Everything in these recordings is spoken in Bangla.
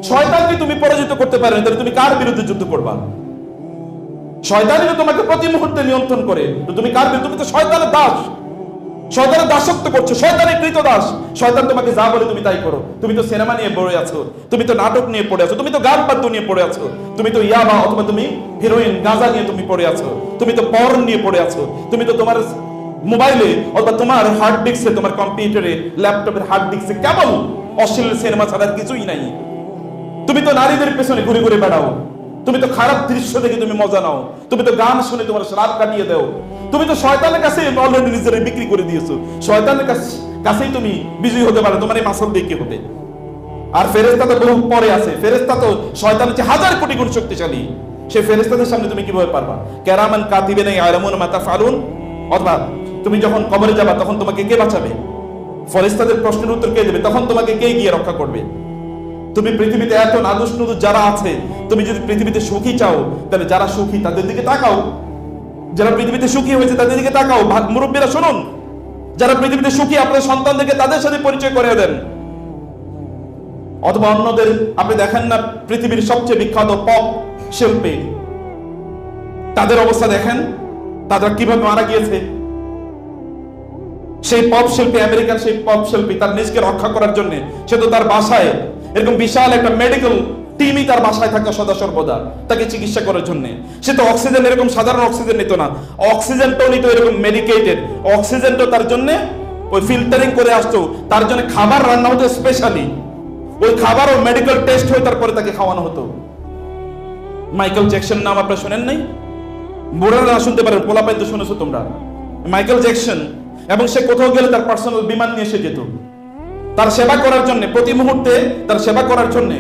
শয়তানকে তুমি পরাজিত করতে পারো না, তাহলে তুমি কার বিরুদ্ধে যুদ্ধ করবা? শয়তানই তো তোমাকে প্রতি মুহূর্তে নিয়ন্ত্রণ করে, তো তুমি কার বিরুদ্ধে? তুমি তো শয়তানের দাস, শয়তানের দাসত্ব করছো, শয়তানের কৃতদাস। শয়তান তোমাকে যা বলে তুমি তাই করো। তুমি তো সিনেমা নিয়ে পড়ে আছো, তুমি তো নাটক নিয়ে পড়ে আছো, তুমি তো গান বাদ্য নিয়ে পড়ে আছো, তুমি তো ইয়াবা অথবা তুমি হিরোইন গাঁজা নিয়ে তুমি পড়ে আছো, তুমি তো পর্ন নিয়ে পড়ে আছো, তুমি তো তোমার মোবাইলে অথবা তোমার হার্ড ডিস্কে, তোমার কম্পিউটারে, ল্যাপটপের হার্ড ডিস্কে কেবল অশ্লীল সিনেমা ছাড়া কিছুই নাই। তুমি তো নারীদের পেছনে ঘুরে ঘুরে বেড়াও, তুমি তো খারাপ দৃশ্য দেখে তুমি মজা নাও, তুমি তো গান শুনে তোমার রাত কাটিয়ে দাও, তুমি তো শয়তানের কাছে অলরেডি নিজের বিক্রি করে দিয়েছো। শয়তানের কাছেই তুমি বিজয়ী হতে পারো, তোমার এই মাসল দিয়ে কি হবে? আর ফেরেশতা তো বহু পরে আছে, ফেরেশতা তো শয়তানের চেয়ে হাজার কোটি গুণ শক্তিশালী। সেই ফেরেশতাদের সামনে তুমি কিভাবে পারবা? কেরামান কাতিবিন ইয়ালামুন মা তাফআলুন। অথবা তুমি যখন কবরে যাবা তখন তোমাকে কে বাঁচাবে? ফেরেশতাদের প্রশ্নের উত্তর কে দেবে? তখন তোমাকে কে গিয়ে রক্ষা করবে? তুমি পৃথিবীতে এত নাদুস নুদুস যারা আছে, তুমি যদি পৃথিবীতে সুখী চাও, তাহলে যারা সুখী তাদের দিকে তাকাও, যারা পৃথিবীতে সুখী হয়েছে তাদের দিকে তাকাও। মুরব্বীরা শুনুন, যারা পৃথিবীতে সুখী আপনার সন্তানদেরকে তাদের সাথে পরিচয় করে দেন। অথবা অন্যদের আপনি দেখেন না, পৃথিবীর সবচেয়ে বিখ্যাত পপ শিল্পী, তাদের অবস্থা দেখেন, তারা কিভাবে মারা গিয়েছে। সেই পপ শিল্পী, আমেরিকান সেই পপ শিল্পী, তার নিজকে রক্ষা করার জন্য সে তো তার বাসায় এরকম বিশাল একটা মেডিকেল টিমই তার বাসায় থাকা সদা সর্বদা তাকে চিকিৎসা করার জন্য। সে তো অক্সিজেন এরকম সাধারণ অক্সিজেন নিত না, অক্সিজেনটাও নিত এরকম মেডিকেটেড অক্সিজেনটাও তার জন্য ওই ফিল্টারিং করে আসতো, তার জন্য খাবার রান্না হতো স্পেশালি, ওই খাবারও মেডিকেল টেস্ট হয়ে তারপরে তাকে খাওয়ানো হতো। মাইকেল জ্যাকসন নাম আপনারা শুনেন নাই? বুড়ারা না শুনতে পারেন, পোলাপাইন তো শুনেছো তোমরা। মাইকেল জ্যাকসন, এবং সে কোথাও গেলে তার পার্সোনাল বিমান নিয়ে এসে যেত তার সেবা করার জন্য, প্রতি মুহূর্তে তার সেবা করার জন্য।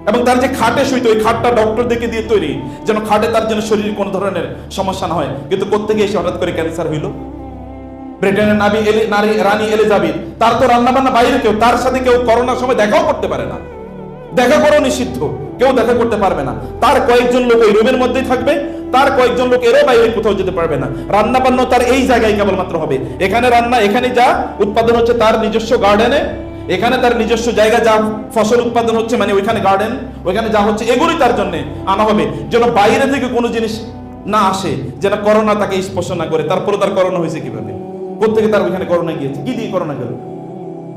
এবং তার যে খাটে শুইতো, ওই খাটটা ডক্টর দেখে দিয়ে তৈরি, যেন খাটে তার জন্য শরীরে কোনো ধরনের সমস্যা না হয়। কিন্তু কোত্থেকে এসে হঠাৎ করে ক্যান্সার হইল? ব্রিটেনের রানী এলিজাবেথ, তার তো রান্না বান্না বাইরে, কেউ তার সাথে কেউ করোনার সময় দেখাও করতে পারে না, দেখা করো নিষিদ্ধ, কেউ দেখা করতে পারবে না। তার কয়েকজন লোক ওই রুমের মধ্যেই থাকবে, তার কয়েকজন লোক এরও বাইরে কোথাও যেতে পারবে না। রান্না বান্না তার এই জায়গায় কেবলমাত্র হবে। এখানে রান্না, এখানে যা উৎপাদন হচ্ছে তার নিজস্ব গার্ডেনে, এখানে তার নিজস্ব জায়গা যা ফসল উৎপাদন হচ্ছে, মানে ওইখানে গার্ডেন, ওইখানে যা হচ্ছে এগুলোই তার জন্য আনা হবে, যেন বাইরে থেকে কোনো জিনিস না আসে, যেন করোনা তাকে স্পর্শ না করে। তারপরে তার করোনা হয়েছে কিভাবে? কোথেকে তার ওইখানে করোনা গিয়েছে? কি দিয়ে করোনা গেল?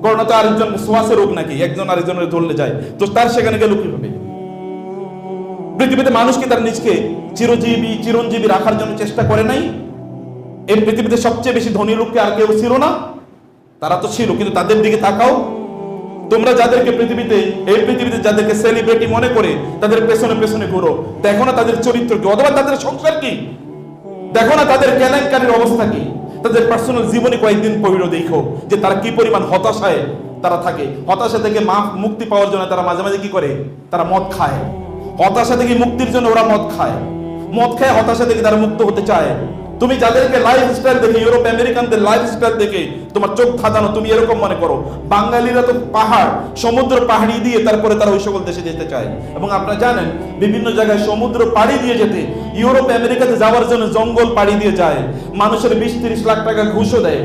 করোনা তো আরেকজন শ্বাসের রোগ নাকি, একজন আরেকজনের ধরলে যায়, তো তার সেখানে গেল কিভাবে? পৃথিবীতে মানুষ কি তার নিজকে চিরঞ্জীবী রাখার জন্য চেষ্টা করে নাই? এই পৃথিবীতে সবচেয়ে বেশি ধনী লোককে আর কেউ ছিল না? তারা তো ছিল, কিন্তু তাদের দিকে তাকাও। তোমরা যাদেরকে এই পৃথিবীতে যাদেরকে সেলিব্রিটি মনে করে তাদের পেছনে পেছনে ঘুরো, দেখো না তাদের চরিত্র কি, অথবা তাদের সংসার কি, দেখো না তাদের কেলেঙ্কারির অবস্থা কি, তাদের পার্সোনাল জীবনে কয়েকদিন পড়ো, দেখো যে তারা কি পরিমাণ হতাশায় তারা থাকে। হতাশা থেকে মুক্তি পাওয়ার জন্য তারা মাঝে মাঝে কি করে? তারা মদ খায়। হতাশা থেকে মুক্তির জন্য ওরা মদ খায়, মদ খায় হতাশা থেকে তারা মুক্ত হতে চায়। তুমি যাদেরকে লাইফস্টাইল দেখে, ইউরোপ আমেরিকানদের লাইফস্টাইল দেখে তোমার চোখ ধাঁধানো, তুমি এরকম মনে করো বাঙালিরা তো পাহাড় সমুদ্র পাহাড়ি দিয়ে তারপরে তারা ওই সকল দেশে যেতে চায়। এবং আপনারা জানেন বিভিন্ন জায়গায় সমুদ্র পাড়ি দিয়ে যেতে, ইউরোপ আমেরিকাতে যাওয়ার জন্য জঙ্গল পাড়ি দিয়ে যায়, মানুষের 20-30 লাখ টাকা ঘুষও দেয়,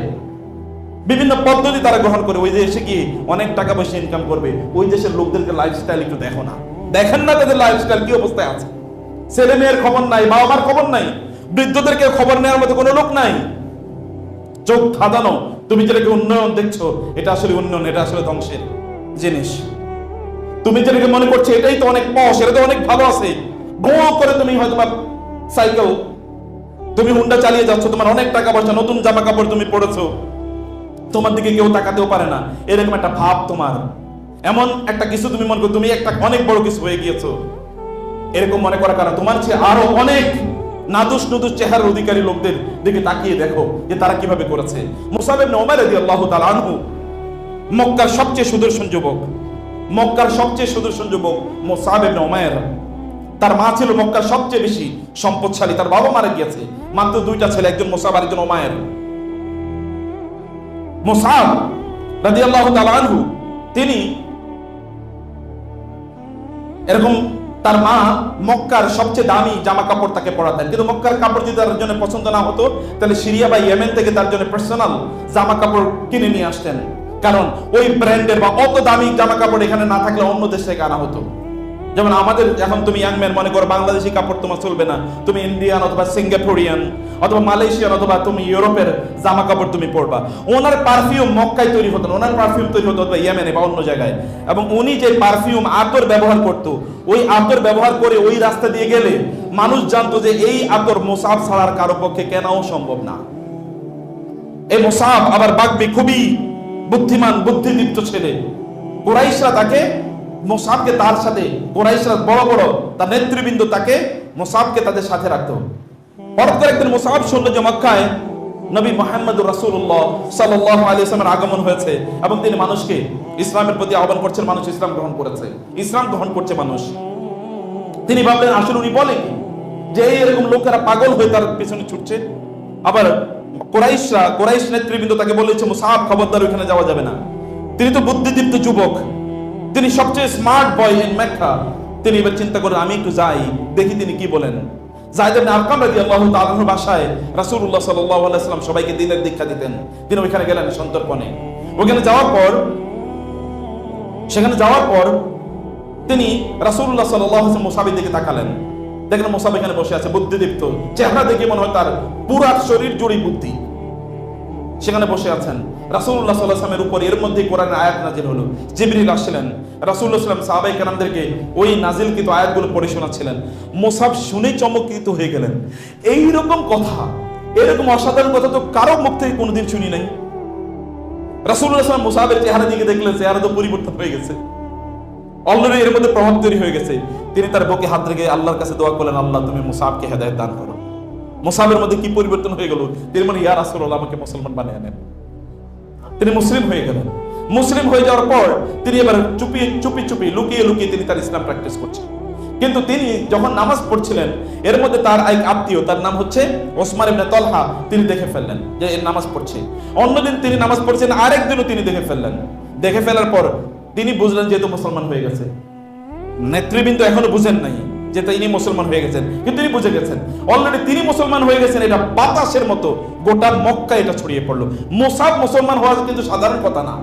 বিভিন্ন পদ্ধতি তারা গ্রহণ করে ওই দেশে গিয়ে অনেক টাকা পয়সা ইনকাম করবে। ওই দেশের লোকদেরকে লাইফস্টাইল একটু দেখো না, দেখেন না তাদের লাইফস্টাইল কি অবস্থায় আছে। ছেলে মেয়ের খবর নাই, বাবা মার খবর নাই, বৃদ্ধদেরকে খবর নেওয়ার মতো কোনো লোক নাই। চোখ ধাঁধানো। তুমি যেটাকে উন্নয়ন দেখছো, এটা আসলে উন্নয়ন, এটা আসলে ধ্বংসের জিনিস। তুমি যেটাকে মনে করছো এটাই তো অনেক পশ, এটা তো অনেক ভালো আছে, ভো করে তুমি হয়তো সাইকেল, তুমি হুন্ডা চালিয়ে যাচ্ছ, তোমার অনেক টাকা পয়সা, নতুন জামা কাপড় তুমি পড়েছো, তোমার দিকে কেউ তাকাতেও পারে না, এরকম একটা ভাব তোমার। এমন একটা কিছু তুমি মনে করো তুমি একটা অনেক বড় কিছু হয়ে গিয়েছো, এরকম মনে করার কারণ তোমার চেয়ে আরো অনেক নাদুস নুদুস চেহারার অধিকারী লোকদের দিকে তাকিয়ে দেখো যে তারা কিভাবে করেছে। মুসাব ইবনে উমার রাদিয়াল্লাহু তাআলা আনহু মক্কার সবচেয়ে সুদর্শন যুবক, মক্কার সবচেয়ে সুদর্শন যুবক মুসাব ইবনে উমার। তার মা ছিল মক্কার সবচেয়ে বেশি সম্পদশালী, তার বাবা মারা গিয়েছে, মাত্র 2টা ছেলে, একজন মুসাব আর একজন উমার। মুসাব রাদিয়াল্লাহু তাআলা আনহু তিনি এরকম, তার মা মক্কার সবচেয়ে দামি জামা কাপড় তাকে পরাতেন, কিন্তু মক্কার কাপড় যদি তার জন্য পছন্দ না হতো তাহলে সিরিয়া বা ইয়েমেন থেকে তার জন্য পার্সোনাল জামা কাপড় কিনে নিয়ে আসতেন, কারণ ওই ব্র্যান্ডের বা অত দামি জামা কাপড় এখানে না থাকলে অন্য দেশ থেকে আনা হতো। যেমন আমাদের এখন তুমি ইয়াং ম্যান মনে করো বাংলাদেশি কাপড় তোমার চলবে না, তুমি ইন্ডিয়ান অথবা সিঙ্গাপুরিয়ান অথবা মালয়েশিয়ান অথবা তুমি ইউরোপের জামা কাপড় তুমি পরবা। ওনার পারফিউম মক্কায় তৈরি হতো না, ওনার পারফিউম তৈরি হতো অথবা ইয়েমেনে বা অন্য জায়গায়, এবং উনি যে পারফিউম আতর ব্যবহার করতো, ওই আতর ব্যবহার করে ওই রাস্তা দিয়ে গেলে মানুষ জানতো যে এই আতর মুসআব ছাড়ার কারো পক্ষে কেনাও সম্ভব না। এই মুসআব আবার বাগবি, খুবই বুদ্ধিমান বুদ্ধিদীপ্ত ছেলে। কুরাইশরা তাকে মুসআবকে তার সাথে, কুরাইশরা বড় বড় তার নেতৃবৃন্দ তাকে মুসআবকে তাদের সাথে রাখতো। হঠাৎ করে একদিন মুসআব শুনল যে মক্কায় নবী মুহাম্মদুর রাসূলুল্লাহ সাল্লাল্লাহু আলাইহি ওয়াসাল্লামের আগমন হয়েছে এবং তিনি মানুষকে ইসলামের প্রতি আহ্বান করছেন, মানুষ ইসলাম গ্রহণ করেছে, ইসলাম গ্রহণ করছে মানুষ। তিনি ভাবলেন আসলে উনি বলে কি যে এরকম লোকেরা পাগল হয়ে তার পিছনে ছুটছে। আবার কুরাইশ নেতৃবৃন্দ তাকে বলেছে মুসআব খবরদার ওখানে যাওয়া যাবে না, তিনি তো বুদ্ধিদীপ্ত যুবক, তিনি সবচেয়ে স্মার্ট বয় ইন মক্কা। তিনি এবার চিন্তা করেন আমি একটু যাই দেখি তিনি কি বলেন। যায়েদ ইবনে আরকাম রাদিয়াল্লাহু তাআলা আনহুর বাসায় রাসূলুল্লাহ সাল্লাল্লাহু আলাইহি ওয়াসাল্লাম সবাইকে দ্বীনের দীক্ষা দিতেন। তিনি ওইখানে গেলেন সন্তর্পণে। ওখানে যাওয়ার পর তিনি রাসূলুল্লাহ সাল্লাল্লাহু আলাইহি ওয়াসাল্লাম মুসাবের দিকে তাকালেন, দেখলেন মুসাব এখানে বসে আছে, বুদ্ধিদীপ্ত চেহারা দেখে মনে হয় তার পুরো শরীর জুড়ে বুদ্ধি, সেখানে বসে আছেন। রাসূলুল্লাহ সাল্লাল্লাহু আলাইহি ওয়াসাল্লামের উপর এর মধ্যে কোরআনের আয়াত নাযিল হলো, জিবরিল আসলেন, রাসূলুল্লাহ সাল্লাল্লাহু আলাইহি ওয়াসাল্লাম সাহাবায়ে কেরামদেরকে ওই নাযিলকৃত আয়াতগুলো পড়ে শোনাচ্ছিলেন। মুসাব শুনে চমকিত হয়ে গেলেন। এই রকম কথা, এরকম অসাধারণ কথা তো কারো মুখ থেকে কোনোদিন শুনি নাই। রাসূলুল্লাহ সাল্লাল্লাহু আলাইহি ওয়াসাল্লাম মুসাবের চেহারা দিকে দেখলেন, চেহারা তো পরিবর্তন হয়ে গেছে, অলরেডি এর মধ্যে প্রভাব তৈরি হয়ে গেছে। তিনি তার বুকে হাত রেখে আল্লাহর কাছে দোয়া করলেন, আল্লাহ তুমি মুসাবকে হেদায়েত দান করো। মুসাবের মধ্যে কি পরিবর্তন হয়ে গেল, তিনি মানে ইয়া রাসূলুল্লাহ আমাকে মুসলমান বানিয়ে নেন। তিনি মুসলিম হয়ে গেলেন। মুসলিম হয়ে যাওয়ার পর তিনি এবার চুপি লুকিয়ে তিনি তার ইসলাম প্র্যাকটিস করছেন। কিন্তু তিনি যখন নামাজ পড়ছিলেন এর মধ্যে তার এক আত্মীয়, তার নাম হচ্ছে ওসমান ইবনে তলহা, তিনি দেখে ফেললেন যে এর নামাজ পড়ছে। অন্যদিন তিনি নামাজ পড়ছেন, আরেকদিনও তিনি দেখে ফেললেন। দেখে ফেলার পর তিনি বুঝলেন যেহেতু মুসলমান হয়ে গেছে। নেতৃবৃন্দ এখনো বুঝেন নাই যে তিনি মুসলমান হয়ে গেছেন, কিন্তু তিনি বুঝে গেছেন অলরেডি তিনি মুসলমান হয়ে গেছেন। এটা বাতাসের মতো গোটা মক্কা এটা ছড়িয়ে পড়লো। মুসাব মুসলমান হওয়া কিন্তু সাধারণ কথা না।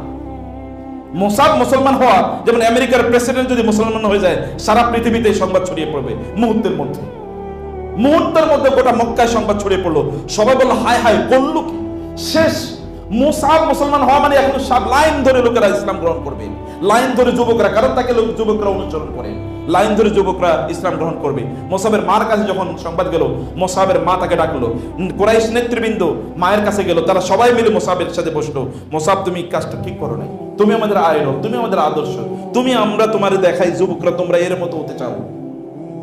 মুসাব মুসলমান হওয়া যেমন আমেরিকার প্রেসিডেন্ট যদি মুসলমান হয়ে যায় সারা পৃথিবীতে সংবাদ ছড়িয়ে পড়বে মুহূর্তের মধ্যে গোটা মক্কায় সংবাদ ছড়িয়ে পড়লো। সবাই বললো হায় হায় করলো কি শেষ। মুসাব মুসলমান হওয়া মানে এখন সব লাইন ধরে লোকেরা ইসলাম গ্রহণ করবে, লাইন ধরে যুবকরা, কারণ তাকে যুবকরা অনুসরণ করে, লাইন ধরে যুবকরা ইসলাম গ্রহণ করবে। মুসাবের মার কাছে যখন সংবাদ গেল, মুসাবের মা তাকে ডাকলো, কুরাইশ নেতৃবৃন্দ মায়ের কাছে গেল, তারা সবাই মিলে মুসাবের সাথে বসলো। মুসাব তুমি কাজটা ঠিক করো নাই, তুমি আমাদের আইডল, তুমি আমাদের আদর্শ, আমরা তোমার দেখাই যুবকরা তোমরা এর মতো হতে চাও,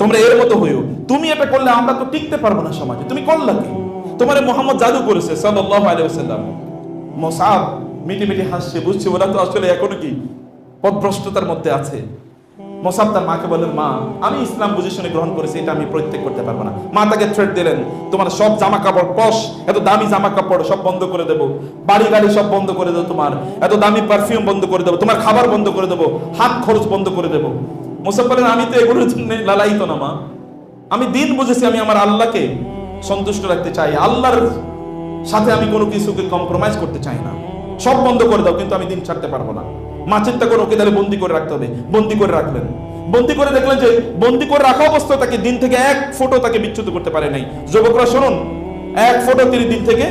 তোমরা এর মতো হইও, তুমি এটা করলে আমরা তো টিকতে পারবো না সমাজে, তুমি করলা কি? তোমার মুহাম্মদ জাদু করেছে সাল্লাল্লাহু আলাইহি ওয়াসাল্লাম। মুসাব মিটি হাসছে, বুঝছে ওরা তো আসলে এখনো কি পথভ্রষ্টতার মধ্যে আছে। মুসাব তার মাকে বললেন, মা আমি ইসলাম বুঝে শুনে গ্রহণ করেছি, এটা আমি পরিত্যাগ করতে পারবো না। মা তাকে থ্রেট দিলেন, তোমার সব জামা কাপড় পশ, এত দামি জামা কাপড় সব বন্ধ করে দেবো, বাড়ি গাড়ি সব বন্ধ করে দেবো, তোমার এত দামি পারফিউম বন্ধ করে দেবো, তোমার খাবার বন্ধ করে দেবো, হাত খরচ বন্ধ করে দেবো। মুসাব বলেন, আমি তো এগুলোর জন্য লালায়িত না মা, আমি দিন বুঝেছি, আমি আমার আল্লাহকে সন্তুষ্ট রাখতে চাই, আল্লাহর সাথে আমি কোনো কিছুকে কম্প্রোমাইজ করতে চাই না, সব বন্ধ করে দাও, কিন্তু আমি দিন ছাড়তে পারবো না। মা চিন্তা করে ওকে তাহলে বন্দি করে রাখতে হবে, বন্দি করে রাখলেন। বন্দি করে দেখলেন যে বন্দি করে রাখা অবস্থায় তাকে দিন থেকে এক ফোঁটা তাকে বিচ্যুত করতে পারে নাই। যুবকরা শুনুন, এক ফোঁটা তিনি দিন থেকে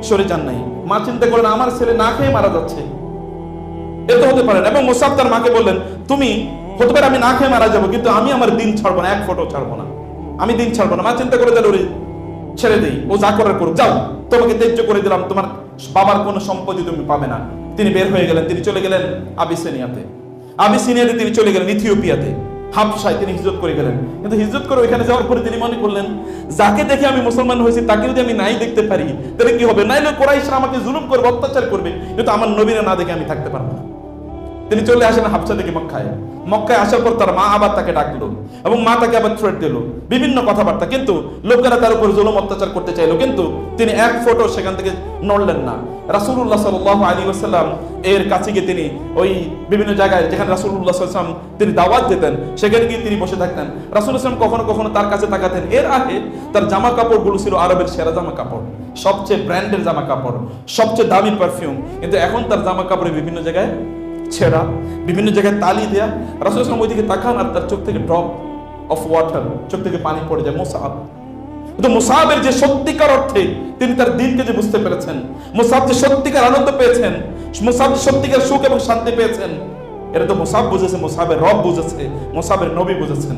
সরে যান নাই। মা চিন্তা করেন আমার ছেলে না খেয়ে মারা যাচ্ছে, এ তো হতে পারে না। এবং মুসাব তার মাকে বললেন, তুমি হতে পারে আমি না খেয়ে মারা যাবো, কিন্তু আমি আমার দিন ছাড়বো না, এক ফোঁটাও ছাড়বো না, আমি দিন ছাড়বো না। মা চিন্তা করে দিল, ওরে ছেড়ে দিই, ও যা করার করুক, যাও, তোমাকে ত্যায্য করে দিলাম, তোমার বাবার কোনো সম্পত্তি তুমি পাবে না। তিনি বের হয়ে গেলেন, তিনি চলে গেলেন আবিসিনিয়াতে তিনি চলে গেলেন ইথিওপিয়াতে, হাবশায় তিনি হিজরত করে গেলেন। কিন্তু হিজরত করে ওইখানে যাওয়ার পরে তিনি মনে করলেন, যাকে দেখে আমি মুসলমান হয়েছি তাকে যদি আমি নাই দেখতে পারি তাহলে কি হবে, নাইলে কুরাইশরা আমাকে জুলুম করবে, অত্যাচার করবে, কিন্তু আমার নবীরা না দেখে আমি থাকতে পারবো না। তিনি চলে আসেন হাবশা থেকে মক্কায় আসার পর তার মা আবার তাকে ডাকলো এবং মা তাকে আবার থ্রেট দিল, বিভিন্ন কথাবার্তা, কিন্তু লোকেরা তার উপর জুলুম অত্যাচার করতে চাইলো, কিন্তু তিনি এক ফোঁটা সেখান থেকে নড়লেন না। রাসূলুল্লাহ সাল্লাল্লাহু আলাইহি ওয়াসাল্লাম এর কাছে গিয়ে তিনি ওই বিভিন্ন জায়গায় যেখানে রাসূলুল্লাহ সাল্লাল্লাহু আলাইহি ওয়াসাল্লাম তিনি দাওয়াত দিতেন সেখানে গিয়ে তিনি বসে থাকতেন। রাসূলুল্লাহ সাল্লাল্লাহু আলাইহি ওয়াসাল্লাম কখনো তার কাছে তাকাতেন। এর আগে তার জামা কাপড়গুলো ছিল আরবের সেরা জামা কাপড়, সবচেয়ে ব্র্যান্ডের জামা কাপড়, সবচেয়ে দামি পারফিউম, কিন্তু এখন তার জামা কাপড়ে বিভিন্ন জায়গায় ছেঁড়া, বিভিন্ন জায়গায় তালি দেয়া। রাসূল সাল্লাল্লাহু আলাইহি ওয়াসাল্লাম ওইদিকে তাকান আর তার চোখ থেকে ড্রপ অফ ওয়াটার, চোখ থেকে পানি পড়ে যায়। মুসআব, তো মুসআবের যে সত্যিকার অর্থে তিনি তার দিনকে যে বুঝতে পেরেছেন, মুসআব যে সত্যিকার আনন্দ পেয়েছেন, মুসআব যে সত্যিকার সুখ এবং শান্তি পেয়েছেন, এটা তো মুসআব বুঝেছে, মুসআবের রব বুঝেছে, মুসআবের নবী বুঝেছেন।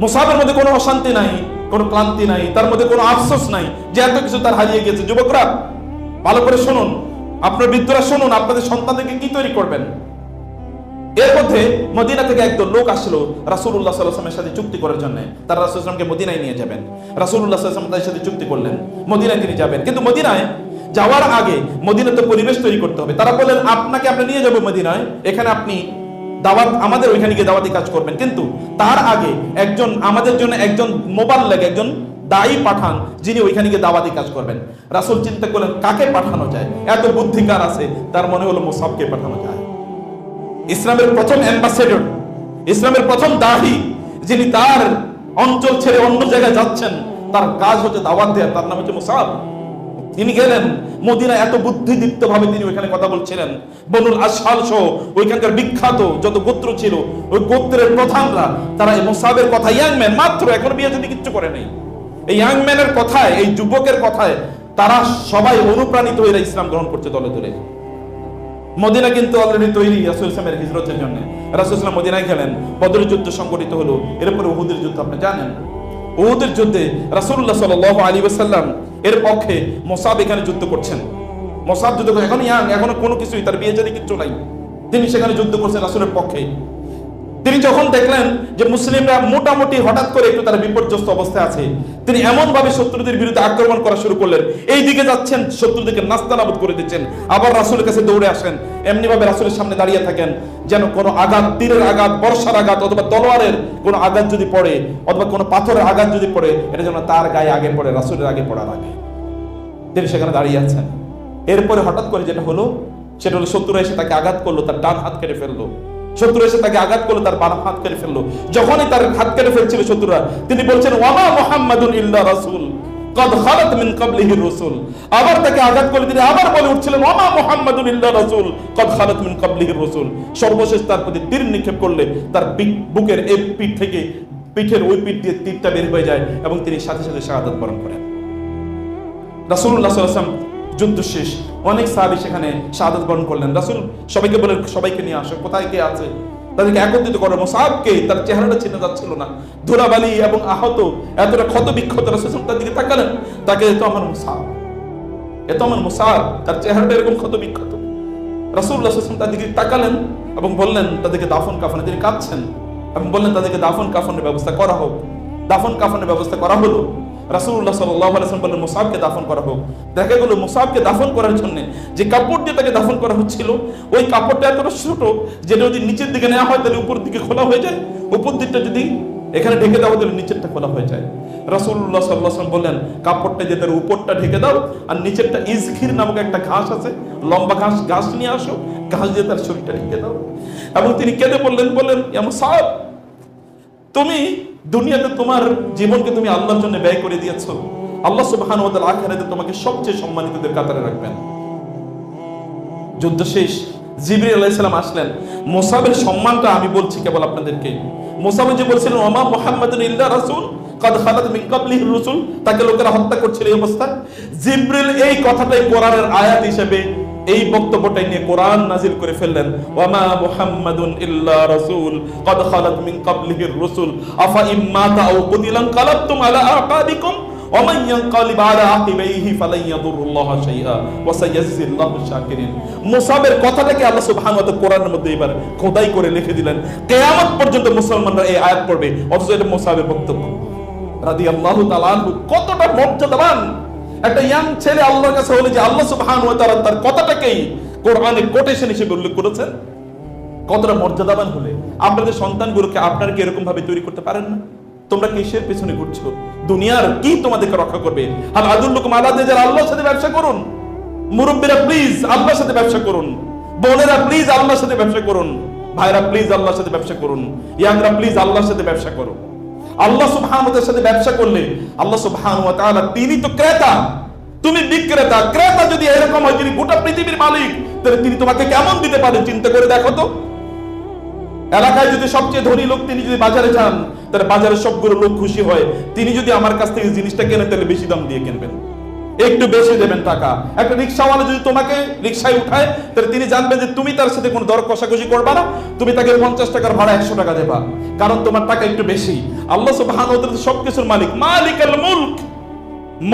মুসআবের মধ্যে কোনো অশান্তি নাই, কোনো ক্লান্তি নাই, তার মধ্যে কোনো আফসোস নাই যে এত কিছু তার হারিয়ে গেছে। যুবকরা ভালো করে শুনুন, আপনার বৃদ্ধরা শুনুন, আপনাদের সন্তানদেরকে কি তৈরি করবেন। এর মধ্যে মদিনা থেকে একদল লোক আসলো রাসূলুল্লাহ সাল্লাল্লাহু আলাইহি ওয়াসাল্লামের সাথে চুক্তি করার জন্য। তারা রাসূল সাল্লাল্লাহু আলাইহি ওয়াসাল্লামকে মদিনায় নিয়ে যাবেন। রাসূলুল্লাহ সাল্লাল্লাহু আলাইহি ওয়াসাল্লাম তাদের সাথে চুক্তি করলেন, মদিনায় তিনি যাবেন। কিন্তু মদিনায় যাওয়ার আগে মদিনাতে পরিবেশ তৈরি করতে হবে। তারা বললেন, আপনাকে আমরা নিয়ে যাব মদিনায়, এখানে আপনি দাওয়াত, আমাদের ওইখানে গিয়ে দাওয়াতি কাজ করবেন, কিন্তু তার আগে একজন আমাদের জন্য একজন মোবাল্লিগ, একজন দায়ী পাঠান, যিনি ওইখানে গিয়ে দাওয়াতি কাজ করবেন। রাসূল চিন্তা করলেন কাকে পাঠানো যায়, এত বুদ্ধিকার আছে, তার মনে হলো মুসআবকে পাঠানো যায়। ইসলামের প্রথম অ্যাম্বাসেডর, ইসলামের প্রথম দাহি, যিনি তার অঞ্চল ছেড়ে অন্য জায়গায় যাচ্ছেন, তার কাজ হচ্ছে দাওয়াত দেওয়া, তার নাম হচ্ছে মুসআব। তিনি গেলেন মদিনা, এত বুদ্ধিদীপ্ত ভাবে তিনি ওইখানে কথা বলছিলেন। বনুল আশহাল সহ ওইখানকার বিখ্যাত যত গোত্র ছিল, ওই গোত্রের প্রধানরা তারা এই মুসআবের কথা, ইয়াং ম্যান, মাত্র এখন বিয়ে যদি কিচ্ছু করে নেই, এই ইয়াং ম্যানের কথায়, এই যুবকের কথায় তারা সবাই অনুপ্রাণিত হয়ে ইসলাম গ্রহণ করছে দলে দলে। মদিনা কিন্তু অলরেডি তৈরি রাসূল ইসলামের হিজরতের জন্য। রাসূল ইসলাম মদিনায় গেলেন, বদরের যুদ্ধ সংগঠিত হলো, এরপরে উহুদের যুদ্ধ আপনি জানেন। উহুদের যুদ্ধে রাসূলুল্লাহ সাল্লাল্লাহু আলাইহি ওয়াসাল্লাম এর পক্ষে মুসআব এখানে যুদ্ধ করছেন। মুসআব যুদ্ধ করে, এখন ইয়াং, এখনো কোনো কিছুই, তার বিয়ে যদি কিচ্ছু নাই, তিনি সেখানে যুদ্ধ করছেন রাসূলের পক্ষে। তিনি যখন দেখলেন যে মুসলিমরা মোটামুটি হঠাৎ করে একটু তারা বিপর্যস্ত অবস্থায় আছে, তিনি এমন ভাবে শত্রুদের বিরুদ্ধে আক্রমণ করা শুরু করলেন, এই দিকে যাচ্ছেন, শত্রুদেরকে নাস্তানাবুদ করে দিচ্ছেন, আবার রাসূলের কাছে দৌড়ে আসেন, এমনি ভাবে রাসূলের সামনে দাঁড়িয়ে থাকেন যেন কোনো আঘাত, তীরের আঘাত, বর্ষার আঘাত অথবা তলোয়ারের কোনো আঘাত যদি পড়ে, অথবা কোনো পাথরের আঘাত যদি পড়ে, এটা যেন তার গায়ে আগে পড়ে, রাসূলের আগে পড়ার আগে। তিনি সেখানে দাঁড়িয়ে আছেন। এরপরে হঠাৎ করে যেটা হলো সেটা হলো শত্রুরা এসে তাকে আঘাত করলো, তার ডান হাত কেটে ফেললো। শত্রু এসে তাকে আঘাত করলো, তার বাম হাত কেটে ফেললো। যখনই তার হাত কেটে ফেলছিল শত্রুরা, তিনি বলছেন, ওয়ামা মুহাম্মাদুন ইল্লা রাসূল কদ খালাত মিন কাবলিহি রাসূল। আবার তাকে আঘাত করে তিনি আবার বলে উঠছিলেন, ওয়ামা মুহাম্মাদুন ইল্লা রাসূল কদ খালাত মিন কাবলিহি রাসূল। সর্বশেষ তার প্রতি তীর নিক্ষেপ করলে তার বুকের এই পিঠ থেকে, পিঠের ওই পিঠ দিয়ে তীরটা বের হয়ে যায় এবং তিনি সাথে সাথে শাহাদাত বরণ করেন। রাসূলুল্লাহ সাল্লাল্লাহু আলাইহি ওয়াসাল্লাম যুদ্ধ শেষ, অনেক সাহাবী সেখানে শাহাদাত বরণ করলেন। রাসূল সবাইকে বলেন, সবাইকে নিয়ে আসো, কোথায় কে আছে তাদেরকে একত্রিত করো। মুসআবকে তার চেহারাটা চিনা যাচ্ছিল না, ধুলাবালি এবং আহত, এতটা ক্ষত বিক্ষত। রাসূল তার দিকে তাকালেন, তাকে, এ তো আমার মুসআব, এ তো আমার মুসআব, তার চেহারাটা এরকম ক্ষত বিক্ষত। রাসূলুল্লাহ সাল্লাল্লাহু আলাইহি ওয়াসাল্লাম তার দিকে তাকালেন এবং বললেন তাদেরকে দাফন কাফনে, তিনি কাঁদছেন এবং বললেন তাদেরকে দাফন কাফনের ব্যবস্থা করা হোক। দাফন কাফনের ব্যবস্থা করা হলো। রাসূলুল্লাহ সাল্লাল্লাহু আলাইহি ওয়াসাল্লাম বললেন মুসআবকে দাফন করা হোক। দেখা গেল মুসআবকে দাফন করার জন্য যে কাপড় দিয়ে তাকে দাফন করা হচ্ছিল, ওই কাপড়টা এতটা ছোট যে যদি নিচের দিকে নেওয়া হয় তাহলে উপর দিকে খোলা হয়ে যায়, উপর দিকটা যদি এখানে ঢেকে দাও তাহলে নিচেরটা খোলা হয়ে যায়। রাসূলুল্লাহ সাল্লাল্লাহু আলাইহি ওয়াসাল্লাম বললেন কাপড়টা দিয়ে তার উপরটা ঢেকে দাও, আর নিচেরটা ইজখির নামক একটা ঘাস আছে, লম্বা ঘাস, ঘাস নিয়ে আসো, ঘাস দিয়ে তার শরীরটা ঢেকে দাও। এবং তিনি কেঁদে বললেন ইয়া মুসআব, তুমি দুনিয়াতে তোমার জীবনকে তুমি আল্লাহর জন্য ব্যয় করে দিয়েছো, আল্লাহ সুবহানাহু ওয়া তাআলা আখিরাতে তোমাকে সবচেয়ে সম্মানিতদের কাতারে রাখবেন। যুদ্ধ শেষ, জিবরিল আলাইহিস সালাম আসলেন। মুসআবের সম্মানটা আমি বলছি কেবল আপনাদেরকে। মুসআব যে বলছিলেন ওয়ামা মুহাম্মাদুন ইল্লা রাসূল কদ খালাত মিন কাবলিহি রাসূল, তাকে লোকেরা হত্যা করছিল এই অবস্থায়, জিবরিল এই কথাটাই কোরআনের আয়াত হিসেবে এই বক্তব্যটাই নিয়ে কোরআন নাজিল করে ফেললেন, ওয়ামা মুহাম্মাদুন ইল্লা রাসূল কদ খালাত মিন কাবলিহি রাসূল আফা ইম্মাতা আও কুতিলান কালাবতুম আলা আকাবিকুম ওয়া মান ইয়ানকালিব আলা আকিবাইহি ফালান ইয়াদুরুল্লাহা শাইআ ওয়া সাইয়াজিল্লাহু শাকিরিন। মুসআবের কথাটাকে আল্লাহ সুবহানাহু ওয়া তাআলা কোরআনের মধ্যে এবার খোদাই করে লিখে দিলেন, কিয়ামত পর্যন্ত মুসলমানরা এই আয়াত পড়বে, অথচ এটা মুসআবের বক্তব্য রাদিয়াল্লাহু তাআলা আনহু। কতটা মর্যাদাবান একটা ইয়াং ছেলে আল্লাহর কাছে হলে যে আল্লাহ সুবহানাহু ওয়া তাআলা তার কথাটাকেই কোরআনে কোটেশন হিসেবে উল্লেখ করেছেন, কতটা মর্যাদাবান হলে আপনাদের সন্তানগুলোকে আপনারা কি এরকম ভাবে তৈরি করতে পারেন না? তোমরা কিসের পেছনে ঘুরছো? দুনিয়ার কি তোমাদেরকে রক্ষা করবে? হাল আদুল্লুকুম আলা যারা আল্লাহর সাথে ব্যবসা করুন। মুরব্বিরা প্লিজ আল্লাহর সাথে ব্যবসা করুন, বোনেরা প্লিজ আল্লাহর সাথে ব্যবসা করুন, ভাইরা প্লিজ আল্লাহর সাথে ব্যবসা করুন, ইয়াংরা প্লিজ আল্লাহর সাথে ব্যবসা করুন। আল্লাহ সুবহানাহু ওয়া তাআলার সাথে ব্যবসা করলে আল্লাহ সুবহানাহু ওয়া তাআলা তিনি তো ক্রেতা, তুমি বিক্রেতা। ক্রেতা যদি এরকম হয়, যিনি গোটা পৃথিবীর মালিক, তাহলে তিনি তোমাকে কেমন দিতে পারেন চিন্তা করে দেখো তো। এলাকায় যদি সবচেয়ে ধনী লোক তিনি যদি বাজারে যান, তাহলে বাজারের সবগুলো লোক খুশি হয়। তিনি যদি আমার কাছ থেকে জিনিসটা কেনেন তাহলে বেশি দাম দিয়ে কিনবেন, একটু বেশি দেবেন টাকা। একটা রিক্সাওয়ালা যদি তোমাকে রিক্সায় উঠায়, তাহলে তিনি জানবেন যে তুমি তার সাথে কোনো দর কষাকষি করবা না, তুমি তাকে 50 টাকার ভাড়া 100 টাকা দেবা, কারণ তোমার টাকা একটু বেশি। আল্লাহ সুবহানাহু ওয়া তাআলা সবকিছুর মালিক, মালিকুল মুলক,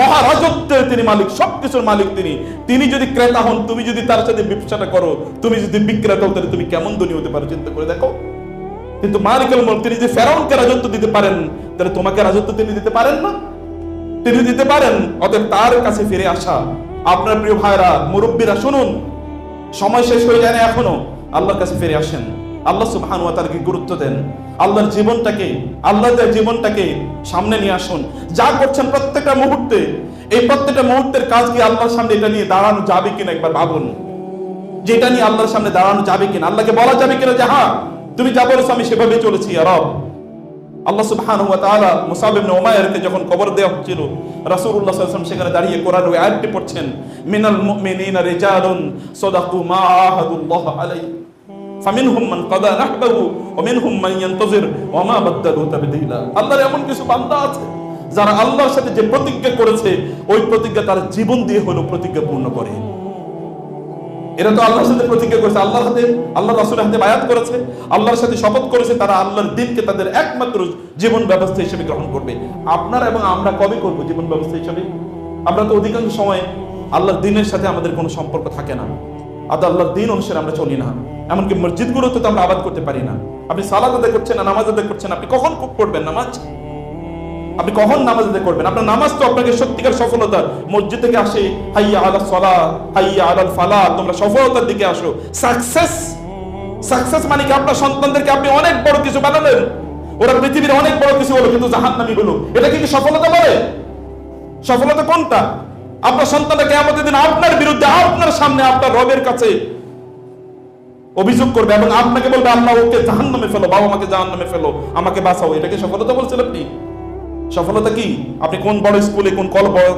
মহারাজত্বের তিনি মালিক, সবকিছুর মালিক তিনি। তিনি যদি ক্রেতা হন, তুমি যদি তার সাথে ব্যবসাটা করো, তুমি যদি বিক্রেতা হও, তাহলে তুমি কেমন ধনী হতে পারো চিন্তা করে দেখো। কিন্তু মালিকুল মুলক তিনি যদি ফেরাউনকে রাজত্ব দিতে পারেন, তাহলে তোমাকে রাজত্ব তিনি দিতে পারেন না? তিনি দিতে পারেন। অতএব তার কাছে ফিরে আসা। আপনার প্রিয় ভাইরা, মুরব্বীরা শুনুন, সময় শেষ হয়ে যায় না এখনো। আল্লাহর কাছে ফিরে আসেন, আল্লাহ সুবহানাহু ওয়া তাআলাকে গুরুত্ব দেন, আল্লাহর জীবনটাকে সামনে নিয়ে আসুন। যা করছেন প্রত্যেকটা মুহূর্তে, এই প্রত্যেকটা মুহূর্তের কাজ কি আল্লাহর সামনে এটা নিয়ে দাঁড়ানো যাবে কিনা একবার ভাবুন, যে এটা নিয়ে আল্লাহর সামনে দাঁড়ানো যাবে কিনা, আল্লাহকে বলা যাবে কিনা যে হ্যাঁ তুমি যা বলেছো আমি সেভাবে চলেছি। ইয়া রব, আল্লাহ সুবহানাহু ওয়া তাআলা মুসাব ইবনে উমাইরকে যখন কবর দেওয়া হচ্ছিল, রাসূলুল্লাহ সাল্লাল্লাহু আলাইহি ওয়াসাল্লাম সেখানে দাঁড়িয়ে কোরআনের ওই আয়াতটি পড়ছেন, মিনাল মুমিনিনা রিজালুন সাদাকু মা আহাদুল্লাহ আলাইহি ফামিনহুম মান কাদা নাহবাহু ওয়া মিনহুম মান ইয়ানতাজির ওয়া মা বাদদালু তাবদীলা। আল্লাহর এমন কিছু বান্দা আছে যারা আল্লাহর সাথে যে প্রতিজ্ঞা করেছে, ওই প্রতিজ্ঞা তার জীবন দিয়ে হলো প্রতিজ্ঞা পূর্ণ করে। এরা তো আল্লাহর সাথে প্রতিজ্ঞা করেছে, আল্লাহর হাতে, আল্লাহ রাসূলের হাতে বায়াত করেছে, আল্লাহর সাথে শপথ করেছে, তারা আল্লাহর দ্বীনকে তাদের একমাত্র জীবন ব্যবস্থা হিসেবে গ্রহণ করবে। আপনারা এবং আমরা কবে করব জীবন ব্যবস্থা হিসেবে? আমরা তো অধিকাংশ সময় আল্লাহর দ্বীনের সাথে আমাদের কোনো সম্পর্ক থাকে না, আল্লাহর দ্বীন অনুসারে আমরা চলি না। এমনকি মসজিদগুলোতে তো আমরা আবাদ করতে পারি না। আপনি সালাত আদায় করছেন না, নামাজ আদায় করছেন, আপনি কখন পড়বেন নামাজ? আপনি কখন নামাজ আদায় করবেন? আপনার নামাজ তো আপনাকে সত্যিকার সফলতা, মসজিদ থেকে আসে হাইয়া আলাস সালাহ, হাইয়া আলাল ফালাহ, তোমরা সফলতার দিকে আসো। সাকসেস মানে কি আপনার সন্তানদেরকে আপনি অনেক বড় কিছু বানালেন, ওরা পৃথিবীর অনেক বড় কিছু হলো কিন্তু জাহান্নামী হলো, এটা কি সফলতা বলে? সফলতা কোনটা? আপনার সন্তানটা কিয়ামতের দিন আপনার বিরুদ্ধে, আপনার সামনে, আপনার রবের কাছে অভিযোগ করবে এবং আপনাকে বলবে আল্লাহ ওকে জাহান্নামে ফেলো, বাবা মাকে জাহান্নামে ফেলো, আমাকে বাঁচাও। এটাকে সফলতা বলছেন আপনি? সফলতা কি? আপনি কোন বড় স্কুলে, কোন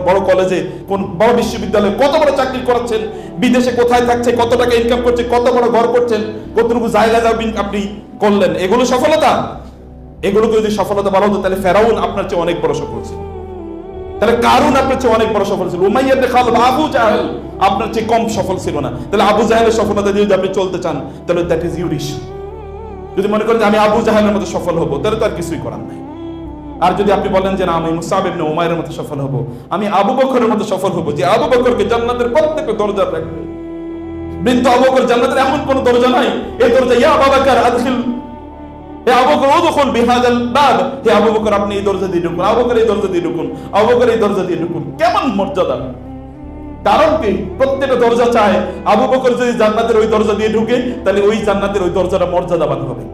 বড় কলেজে, কোন বড় বিশ্ববিদ্যালয়ে কত বড় চাকরি করাচ্ছেন, বিদেশে কোথায় থাকছে, কত টাকা ইনকাম করছে, কত বড় ঘর করছেন, কতটুকু জায়গা আপনি করলেন, এগুলো সফলতা? এগুলোকে যদি সফলতা বলা হতো তাহলে ফেরাউন আপনার চেয়ে অনেক বড় সফল ছিল, তাহলে কারুন আপনার চেয়ে অনেক বড় সফল ছিল, উমাইয়া ইবনে খালদ, আবু জাহেল আপনার চেয়ে কম সফল ছিল না। তাহলে আবু জাহেলের সফলতা দিয়ে যদি আপনি চলতে চান, তাহলে দ্যাট ইজ ইউর ইস্যু। যদি মনে করেন যে আমি আবু জাহেলের মতো সফল হবো, তাহলে তো আর কিছুই করার নাই। আর যদি আপনি বলেন যে না আমি মুসাব ইবনে উমাইরের মতো সফল হব, আমি আবু বকরের মতো সফল হব, যে আবু বকরকে জান্নাতের প্রত্যেকটা দরজা রাখবে, কিন্তু আবু বকর জান্নাতের এমন কোন দরজা নাই, এই দরজা ইয়া আবু বকর আদখিল, হে আবু বকর উদখুল বিহাদাল বাব, হে আবু বকর আপনি এই দরজা দিয়ে ঢুকুন, আবু বকর এই দরজা দিয়ে ঢুকুন, আবু বকর এই দরজা দিয়ে ঢুকুন। কেমন মর্যাদা! কারণ কি? প্রত্যেকটা দরজা চায় আবু বকর যদি জান্নাতের ওই দরজা দিয়ে ঢুকে, তাহলে ওই জান্নাতের ওই দরজাটা মর্যাদাবান হবে।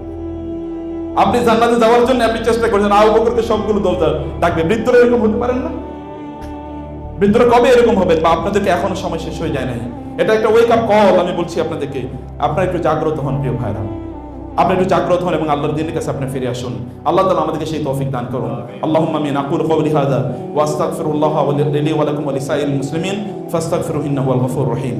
আপনি জান্নাতে যাওয়ার জন্য আপনি চেষ্টা করছেন, আবু বকরকে সবগুলো দরজা ডাকবে। বৃদ্ধরা এরকম হতে পারেন না? বৃদ্ধরা কবে এরকম হবে? বা আপনাদেরকে এখনো সময় শেষ হয়ে যায় না। এটা একটা ওয়েক আপ কল, আমি বলছি আপনাদেরকে। আপনারা একটু জাগ্রত হন প্রিয় ভাইরা, আপনি একটু জাগ্রত হন এবং আল্লাহর দ্বীনের কাছে আপনি ফিরে আসুন। আল্লাহ তাআলা আমাদেরকে সেই তৌফিক দান করুন। আল্লাহুম্মা আমিন। আকুলু কওলি হাযা ওয়া আস্তাগফিরুল্লাহ ওয়া লি ওয়া লাকুম ওয়া লিসাইরিল মুসলিমিন ফাস্তাগফিরুহু ইন্নাহু হুয়াল গফুরুর রহিম।